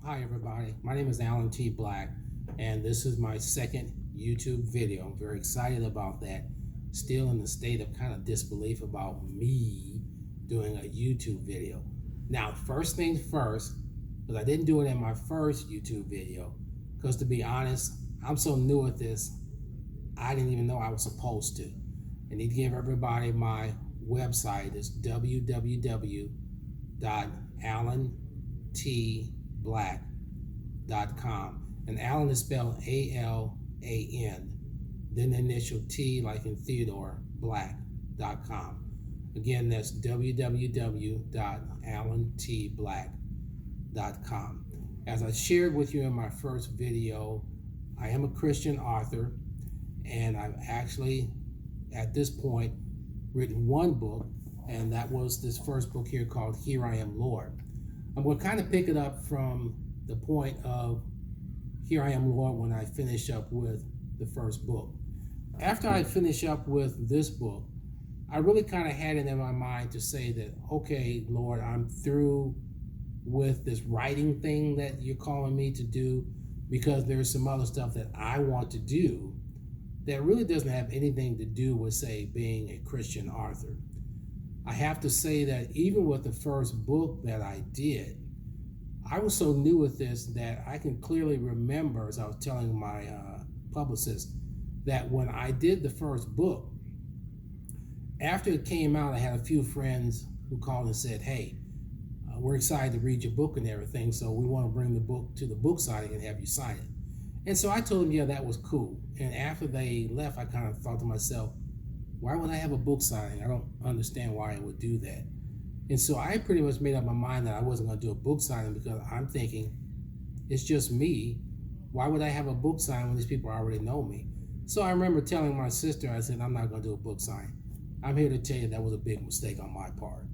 Hi everybody, my name is Alan T. Black and this is my second YouTube video. I'm very excited about that. Still in the state of kind of disbelief about me doing a YouTube video. Now, first things first, because I didn't do it in my first YouTube video, because to be honest, I'm so new at this, I didn't even know I was supposed to. I need to give everybody my website. It's www.alantblack.com. And Alan is spelled A-L-A-N, then the initial T like in Theodore, black.com. Again, that's www.alantblack.com. As I shared with you in my first video, I am a Christian author, and I've actually, at this point, written one book, and that was this first book here called Here I Am, Lord. I'm going to kind of pick it up from the point of Here I Am, Lord when I finish up with the first book. After I finish up with this book, I really kind of had it in my mind to say that, okay, Lord, I'm through with this writing thing that you're calling me to do, because there's some other stuff that I want to do that really doesn't have anything to do with, say, being a Christian author. I have to say that even with the first book that I did, I was so new with this that I can clearly remember, as I was telling my publicist, that when I did the first book, after it came out, I had a few friends who called and said, hey, we're excited to read your book and everything, so we want to bring the book to the book signing and have you sign it. And so I told them, yeah, that was cool. And after they left, I kind of thought to myself, why would I have a book signing? I don't understand why I would do that. And so I pretty much made up my mind that I wasn't going to do a book signing, because I'm thinking, it's just me. Why would I have a book signing when these people already know me? So I remember telling my sister, I said, I'm not going to do a book signing. I'm here to tell you that was a big mistake on my part,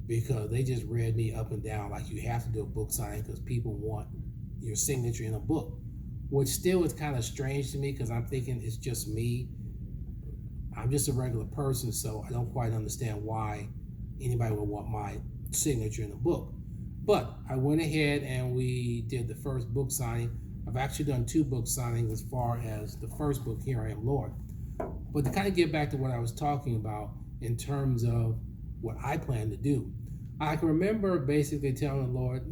because they just read me up and down like you have to do a book signing because people want your signature in a book, which still is kind of strange to me, because I'm thinking it's just me. I'm just a regular person, so I don't quite understand why anybody would want my signature in a book. But I went ahead and we did the first book signing. I've actually done two book signings as far as the first book, Here I Am, Lord. But to kind of get back to what I was talking about in terms of what I plan to do, I can remember basically telling the Lord,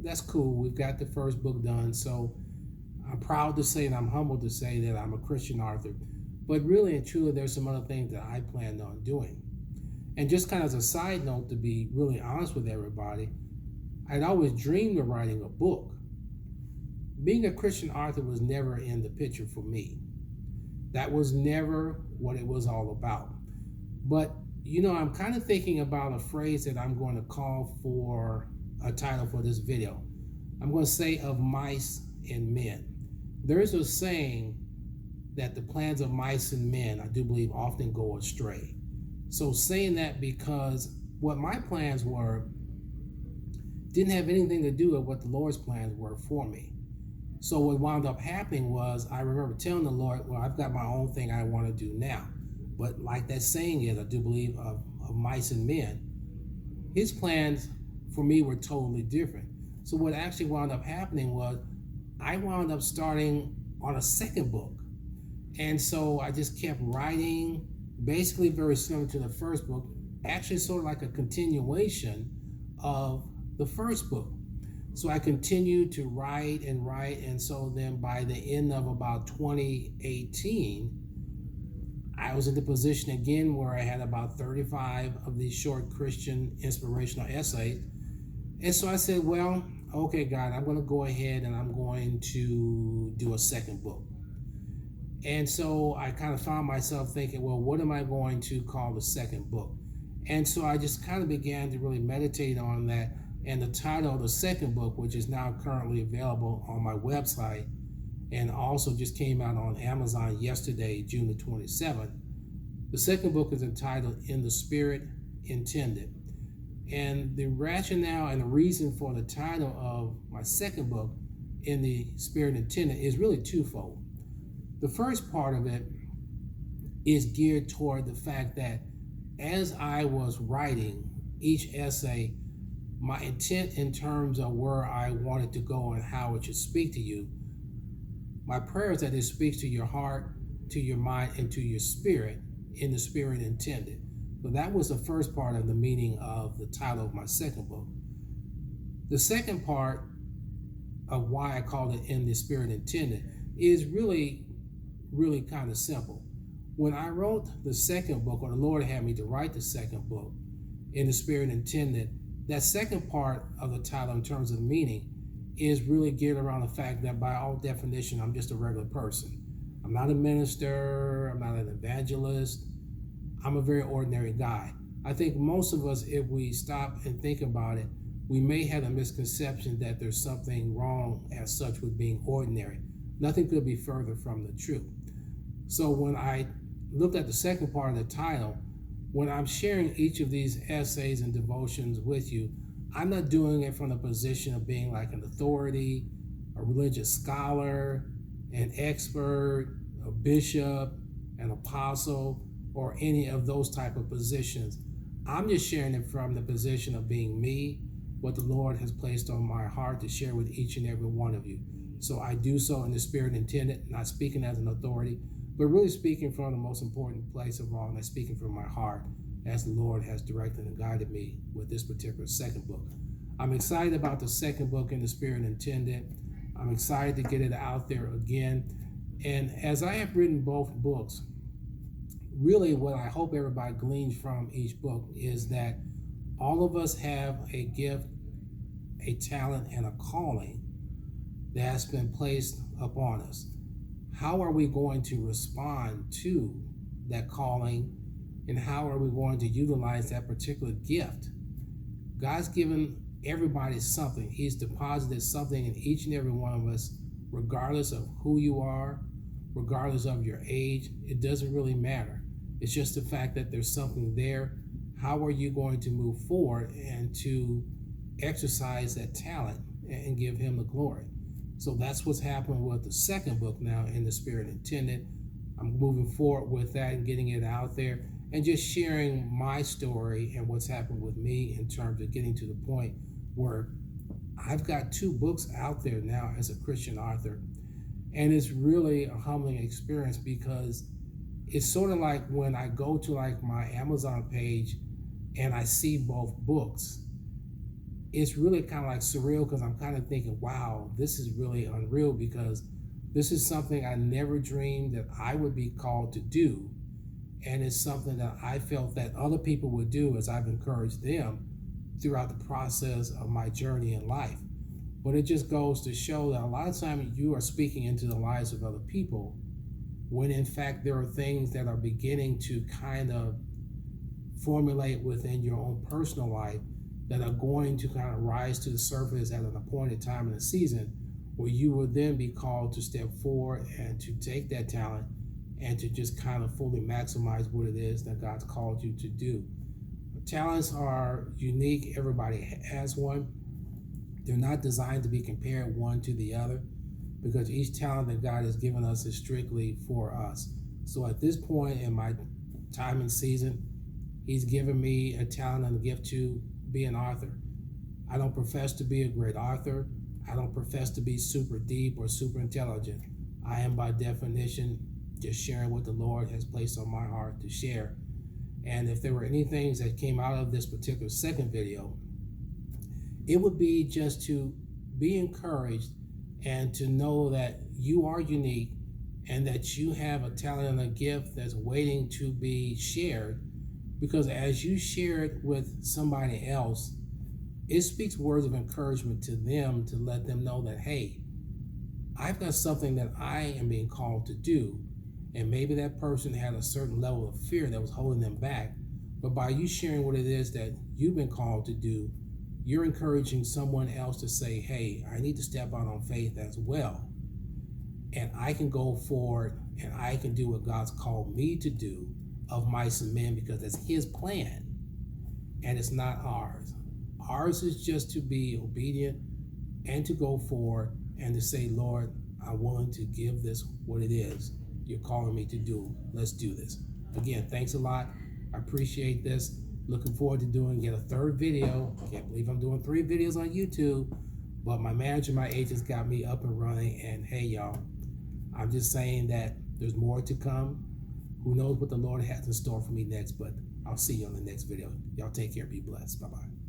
that's cool, we've got the first book done, so I'm proud to say and I'm humbled to say that I'm a Christian author. But really and truly, there's some other things that I planned on doing. And just kind of as a side note, to be really honest with everybody, I'd always dreamed of writing a book. Being a Christian author was never in the picture for me. That was never what it was all about. But, you know, I'm kind of thinking about a phrase that I'm going to call for a title for this video. I'm going to say of mice and men. There's a saying that the plans of mice and men, I do believe, often go astray. So saying that because what my plans were didn't have anything to do with what the Lord's plans were for me. So what wound up happening was, I remember telling the Lord, well, I've got my own thing I want to do now. But like that saying is, I do believe of mice and men, his plans for me were totally different. So what actually wound up happening was, I wound up starting on a second book. And so I just kept writing, basically very similar to the first book, actually sort of like a continuation of the first book. So I continued to write, and so then by the end of about 2018, I was in the position again where I had about 35 of these short Christian inspirational essays. And so I said, well, okay, God, I'm going to go ahead and I'm going to do a second book. And so I kind of found myself thinking, well, what am I going to call the second book? And so I just kind of began to really meditate on that. And the title of the second book, which is now currently available on my website and also just came out on Amazon yesterday, June the 27th. The second book is entitled In the Spirit Intended. And the rationale and the reason for the title of my second book, In the Spirit Intended, is really twofold. The first part of it is geared toward the fact that as I was writing each essay, my intent in terms of where I want it to go and how it should speak to you. My prayer is that it speaks to your heart, to your mind, and to your spirit in the spirit intended. So that was the first part of the meaning of the title of my second book. The second part of why I called it In the Spirit Intended is really kind of simple. When I wrote the second book, or the Lord had me to write the second book, In the Spirit Intended, that second part of the title in terms of the meaning is really geared around the fact that by all definition, I'm just a regular person. I'm not a minister, I'm not an evangelist, I'm a very ordinary guy. I think most of us, if we stop and think about it, we may have a misconception that there's something wrong as such with being ordinary. Nothing could be further from the truth. So when I looked at the second part of the title, when I'm sharing each of these essays and devotions with you, I'm not doing it from the position of being like an authority, a religious scholar, an expert, a bishop, an apostle, or any of those type of positions. I'm just sharing it from the position of being me, what the Lord has placed on my heart to share with each and every one of you. So I do so in the spirit intended, not speaking as an authority, but really speaking from the most important place of all, and that's speaking from my heart as the Lord has directed and guided me with this particular second book. I'm excited about the second book, In the Spirit Intended. I'm excited to get it out there again. And as I have written both books, really what I hope everybody gleans from each book is that all of us have a gift, a talent, and a calling that has been placed upon us. How are we going to respond to that calling, and how are we going to utilize that particular gift? God's given everybody something. He's deposited something in each and every one of us, regardless of who you are, regardless of your age. It doesn't really matter. It's just the fact that there's something there. How are you going to move forward and to exercise that talent and give him the glory? So that's what's happened with the second book now, In the Spirit Intended. I'm moving forward with that and getting it out there and just sharing my story and what's happened with me in terms of getting to the point where I've got 2 books out there now as a Christian author. And it's really a humbling experience because it's sort of like when I go to like my Amazon page and I see both books. It's really kind of like surreal because I'm kind of thinking, wow, this is really unreal because this is something I never dreamed that I would be called to do. And it's something that I felt that other people would do as I've encouraged them throughout the process of my journey in life. But it just goes to show that a lot of times you are speaking into the lives of other people when in fact there are things that are beginning to kind of formulate within your own personal life that are going to kind of rise to the surface at an appointed time in the season where you will then be called to step forward and to take that talent and to just kind of fully maximize what it is that God's called you to do. Talents are unique. Everybody has one. They're not designed to be compared one to the other because each talent that God has given us is strictly for us. So at this point in my time and season, he's given me a talent and a gift to be an author. I don't profess to be a great author. I don't profess to be super deep or super intelligent. I am by definition just sharing what the Lord has placed on my heart to share. And if there were any things that came out of this particular second video, it would be just to be encouraged and to know that you are unique and that you have a talent and a gift that's waiting to be shared. Because as you share it with somebody else, it speaks words of encouragement to them to let them know that, hey, I've got something that I am being called to do. And maybe that person had a certain level of fear that was holding them back. But by you sharing what it is that you've been called to do, you're encouraging someone else to say, hey, I need to step out on faith as well. And I can go forward and I can do what God's called me to do of mice and men because it's his plan and it's not ours. Ours is just to be obedient and to go forward and to say, Lord, I'm willing to give this what it is you're calling me to do. Let's do this. Again, thanks a lot. I appreciate this. Looking forward to doing yet a third video. Can't believe I'm doing 3 videos on YouTube, but my manager, my agents got me up and running. And hey, y'all, I'm just saying that there's more to come. Who knows what the Lord has in store for me next, but I'll see you on the next video. Y'all take care. Be blessed. Bye-bye.